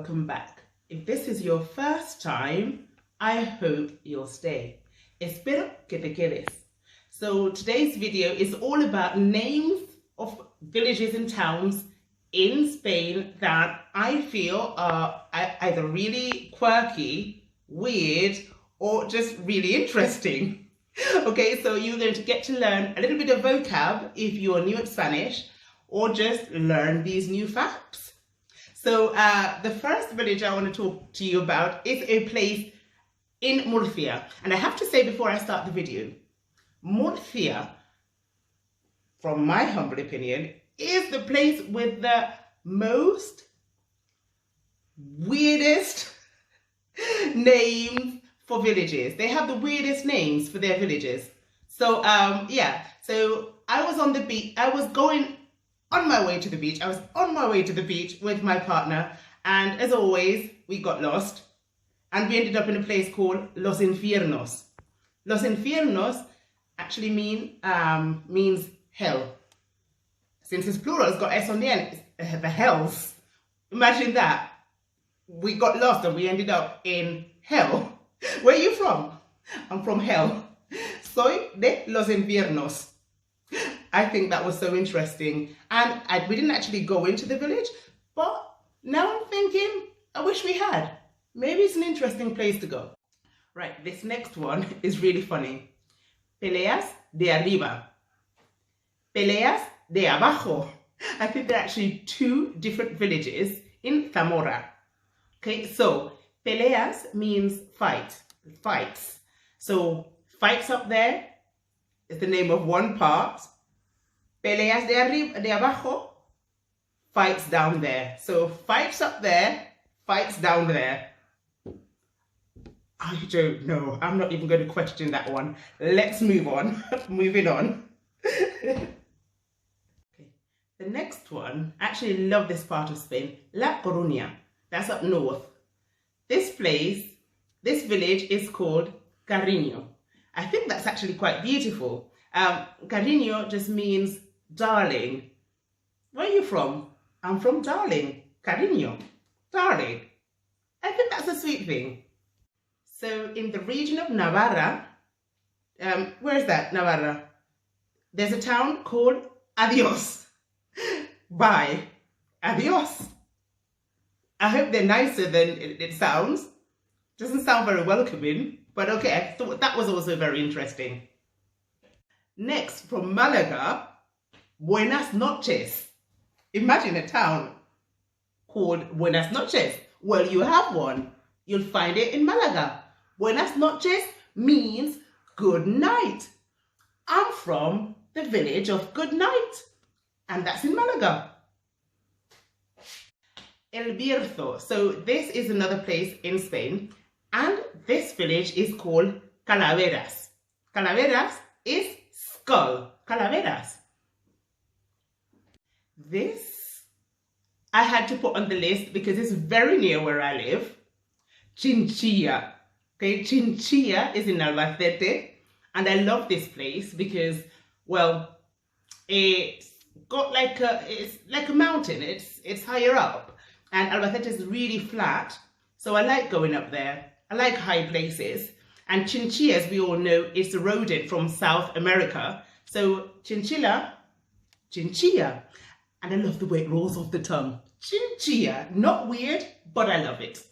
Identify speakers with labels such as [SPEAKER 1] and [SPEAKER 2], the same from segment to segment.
[SPEAKER 1] welcome back. If this is your first time, I hope you'll stay. Espero que te quedes. So today's video is all about names of villages and towns in Spain that I feel are either really quirky, weird, or just really interesting. Okay, so you're going to get to learn a little bit of vocab if you're new at Spanish, or just learn these new facts. So the first village I want to talk to you about is a place in Murcia. And I have to say before I start the video, Murcia, from my humble opinion, is the place with the most weirdest names for villages. They have the weirdest names for their villages. So yeah, so I was on the beach. I was on my way to the beach. I was on my way to the beach with my partner, and as always, we got lost and we ended up in a place called Los Infiernos. Los Infiernos actually means hell. Since it's plural, it's got S on the end, it's the hells. Imagine that. We got lost and we ended up in hell. Where are you from? I'm from hell. Soy de Los Infiernos. I think that was so interesting. And we didn't actually go into the village, but now I'm thinking, I wish we had. Maybe it's an interesting place to go. Right, this next one is really funny. Peleas de arriba. Peleas de abajo. I think there are actually two different villages in Zamora. Okay, so peleas means fight, fights. So fights up there is the name of one part. Peleas de arriba, de abajo, fights down there. So fights up there, fights down there. I don't know. I'm not even going to question that one. Let's move on. Moving on. Okay. The next one, I actually love this part of Spain. La Coruña. That's up north. This place, this village is called Cariño. I think that's actually quite beautiful. Cariño just means darling. Where are you from? I'm from Darling. Cariño. Darling. I think that's a sweet thing. So in the region of Navarra, where is that, Navarra? There's a town called Adios. Bye. Adios. I hope they're nicer than it sounds. Doesn't sound very welcoming, but okay, I thought that was also very interesting. Next, from Malaga, Buenas noches. Imagine a town called Buenas noches. Well, you have one. You'll find it in Malaga. Buenas noches means good night. I'm from the village of Good Night, and that's in Malaga. El Bierzo. So this is another place in Spain, and this village is called Calaveras. Calaveras is skull. Calaveras. This I had to put on the list because it's very near where I live. Chinchilla. Okay, Chinchilla is in Albacete, and I love this place because, well, it's got it's like a mountain. It's higher up, and Albacete is really flat, so I like going up there. I like high places. And chinchilla, as we all know, is a rodent from South America. So chinchilla. And I love the way it rolls off the tongue. Chinchilla. Not weird, but I love it.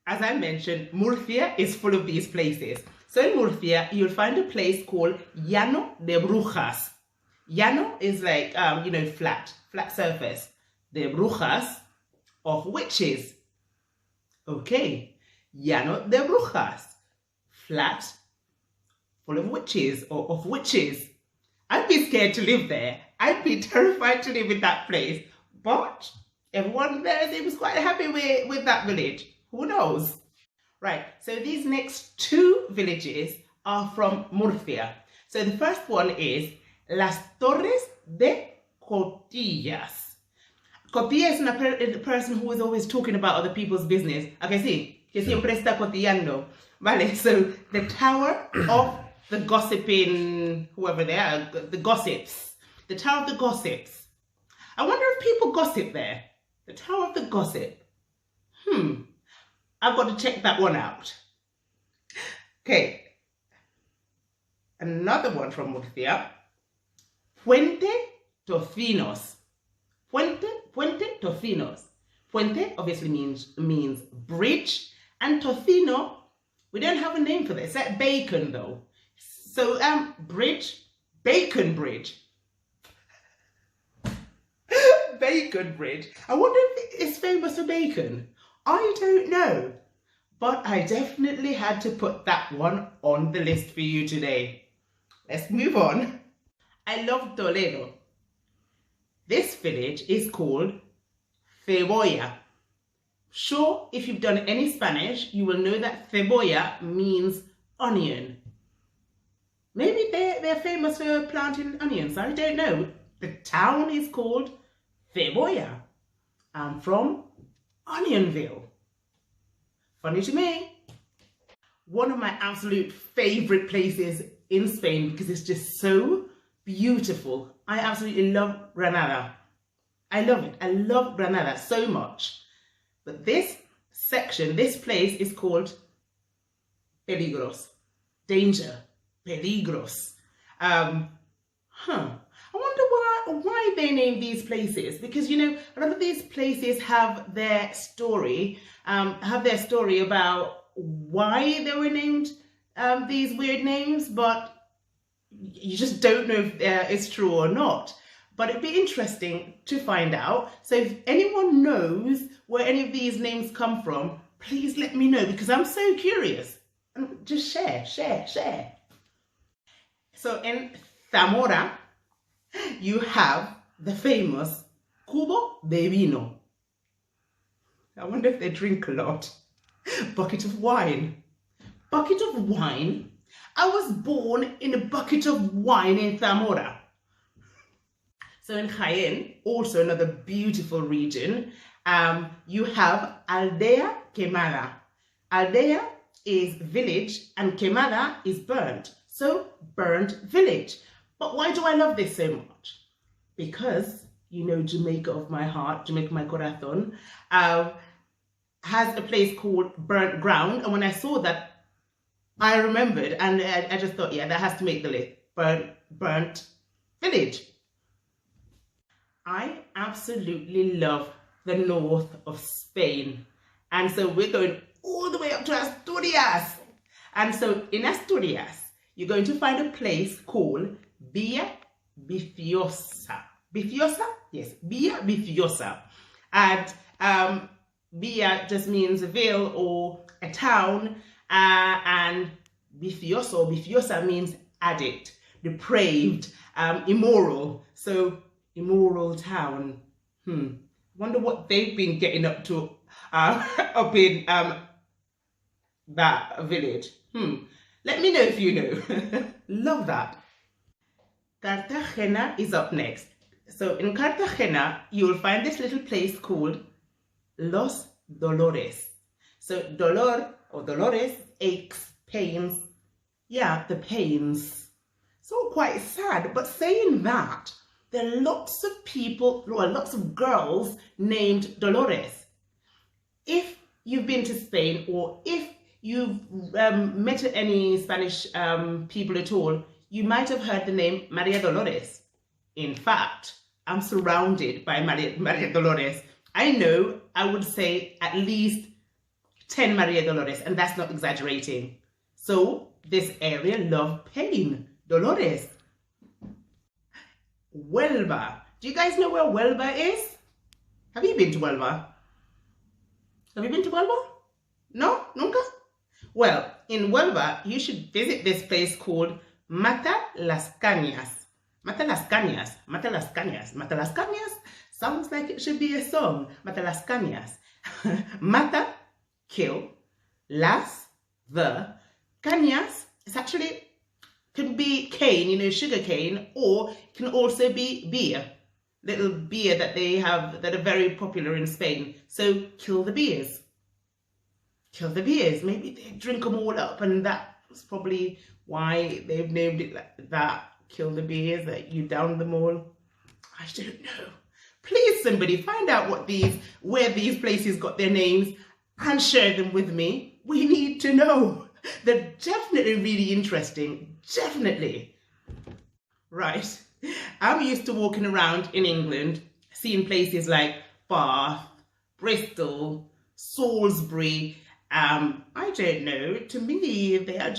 [SPEAKER 1] As I mentioned, Murcia is full of these places. So in Murcia, you'll find a place called Llano de Brujas. Llano is like, flat surface. De Brujas, of witches. Okay, Llano de Brujas. Flat, full of witches, or of witches. I'd be scared to live there. I'd be terrified to live in that place. But everyone there seems quite happy with that village. Who knows? Right, so these next two villages are from Murcia. So the first one is Las Torres de Cotillas. Cotilla is a person who is always talking about other people's business. Okay, sí, que siempre está cotillando. Vale, so the Tower of the Gossiping, whoever they are, the gossips. The Tower of the Gossips. I wonder if people gossip there. The Tower of the Gossip. I've got to check that one out. Okay, another one from Murcia. Puente Tocinos. Puente Tocinos. Puente obviously means bridge, and tocino, we don't have a name for this. It's like bacon though. So bridge, bacon bridge. Bacon bridge. I wonder if it's famous for bacon. I don't know. But I definitely had to put that one on the list for you today. Let's move on. I love Toledo. This village is called Cebolla. Sure, if you've done any Spanish, you will know that cebolla means onion. Maybe they're famous for planting onions. I don't know. The town is called Cebolla. I'm from Onionville. Funny to me. One of my absolute favorite places in Spain because it's just so beautiful. I absolutely love Granada. I love it. I love Granada so much. But this section, this place is called Peligros. Danger. Peligros. I wonder why they name these places, because you know a lot of these places have their story about why they were named these weird names, but you just don't know if it's true or not. But it'd be interesting to find out. So if anyone knows where any of these names come from, please let me know, because I'm so curious. And just share. So in Zamora, you have the famous Cubo de Vino. I wonder if they drink a lot. Bucket of wine. Bucket of wine? I was born in a bucket of wine in Zamora. So in Jaén, also another beautiful region, you have Aldea Quemada. Aldea is village and Quemada is burnt. So burnt village. But why do I love this so much? Because, you know, Jamaica of my heart, Jamaica my corazón, has a place called Burnt Ground. And when I saw that, I remembered, and I just thought, yeah, that has to make the list. Burnt village. I absolutely love the north of Spain. And so we're going all the way up to Asturias. And so in Asturias, you're going to find a place called Villa Viciosa. Viciosa? Yes, Villa Viciosa. And Villa just means a ville or a town. And Vicioso, Viciosa means addict, depraved, immoral. So immoral town. Wonder what they've been getting up to up in that village. Let me know if you know. Love that. Cartagena is up next. So in Cartagena, you will find this little place called Los Dolores. So dolor or dolores, aches, pains. Yeah, the pains. So quite sad, but saying that, there are lots of people, or lots of girls named Dolores. If you've been to Spain, or if you've met any Spanish people at all, you might have heard the name Maria Dolores. In fact, I'm surrounded by Maria Dolores. I know, I would say at least 10 Maria Dolores, and that's not exaggerating. So this area love pain. Dolores. Huelva. Do you guys know where Huelva is? Have you been to Huelva? Have you been to Huelva? No? Nunca? Well, in Huelva, you should visit this place called Mata las Cañas. Mata las Cañas. Mata las Cañas. Mata las Cañas sounds like it should be a song. Mata las Cañas. Mata, kill. Las, the. Cañas, it's actually, can be cane, you know, sugar cane, or can also be beer. Little beer that they have that are very popular in Spain. So kill the beers. Kill the beers. Maybe they drink them all up, and that's probably why they've named it like that. Kill the beers, that you down them all. I don't know. Please, somebody find out where these places got their names, and share them with me. We need to know. They're definitely really interesting. Definitely. Right. I'm used to walking around in England, seeing places like Bath, Bristol, Salisbury. I don't know. To me, they're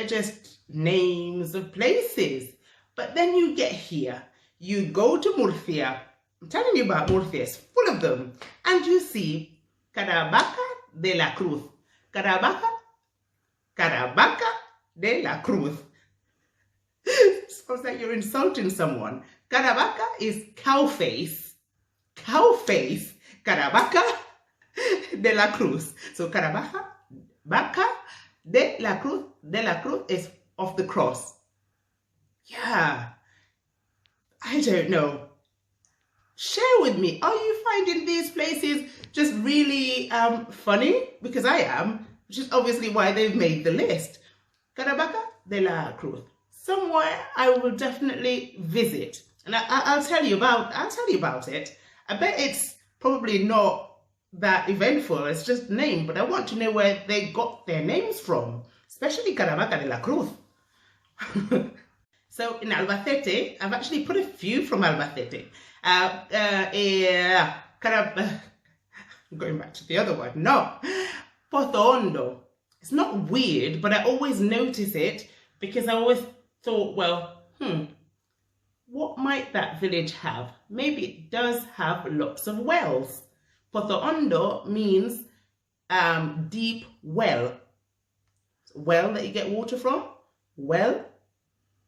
[SPEAKER 1] just names of places. But then you get here. You go to Murcia. I'm telling you about Murcia. It's full of them. And you see Caravaca de la Cruz. Caravaca de la Cruz. Sounds like you're insulting someone. Caravaca is cow face. Cow face. Caravaca de la Cruz. So Caravaca de la Cruz. De la Cruz is of the cross. Yeah. I don't know. Share with me. Are you finding these places just really funny? Because I am, which is obviously why they've made the list. Caravaca de la Cruz. Somewhere I will definitely visit, and I'll tell you about it. I bet it's probably not that eventful. It's just name, but I want to know where they got their names from, especially Caravaca de la Cruz. So in Albacete, I've actually put a few from Albacete. Going back to the other one. No, Pozo Hondo. It's not weird, but I always notice it because I always thought, well, what might that village have? Maybe it does have lots of wells. Pozo Hondo means deep well. Well that you get water from. Well,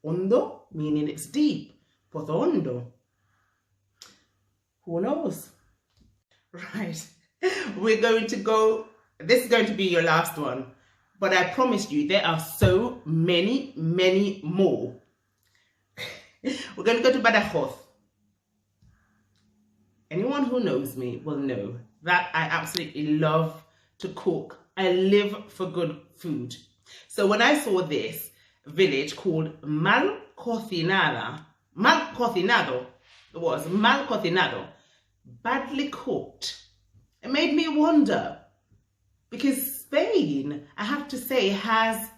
[SPEAKER 1] hondo meaning it's deep. Pozo Hondo. Who knows? Right. We're going to go. This is going to be your last one. But I promise you, there are so many, many more. We're going to go to Badajoz. Anyone who knows me will know that I absolutely love to cook. I live for good food. So when I saw this village called Mal Cocinado, badly cooked, it made me wonder, because Spain, I have to say, has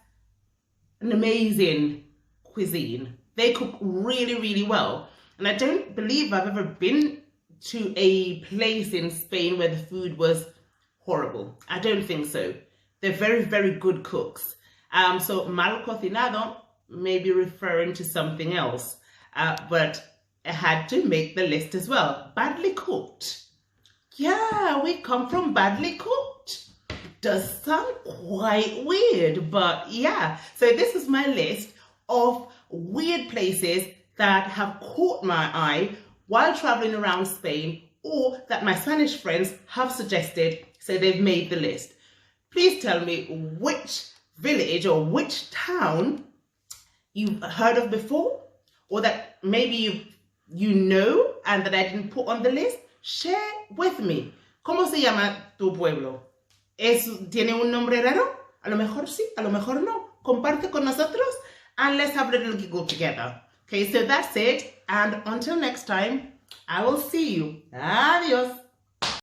[SPEAKER 1] an amazing cuisine. They cook really, really well. And I don't believe I've ever been to a place in Spain where the food was horrible. I don't think so. They're very, very good cooks. So mal cocinado may be referring to something else, but I had to make the list as well. Badly cooked. Yeah, we come from badly cooked. Does sound quite weird, but yeah. So this is my list of weird places that have caught my eye while traveling around Spain, or that my Spanish friends have suggested, so they've made the list. Please tell me which village or which town you've heard of before, or that maybe you know and that I didn't put on the list. Share with me. ¿Cómo se llama tu pueblo? ¿Tiene un nombre raro? A lo mejor sí, a lo mejor no. Comparte con nosotros and let's have a little giggle together. Okay, so that's it. And until next time, I will see you. Adios.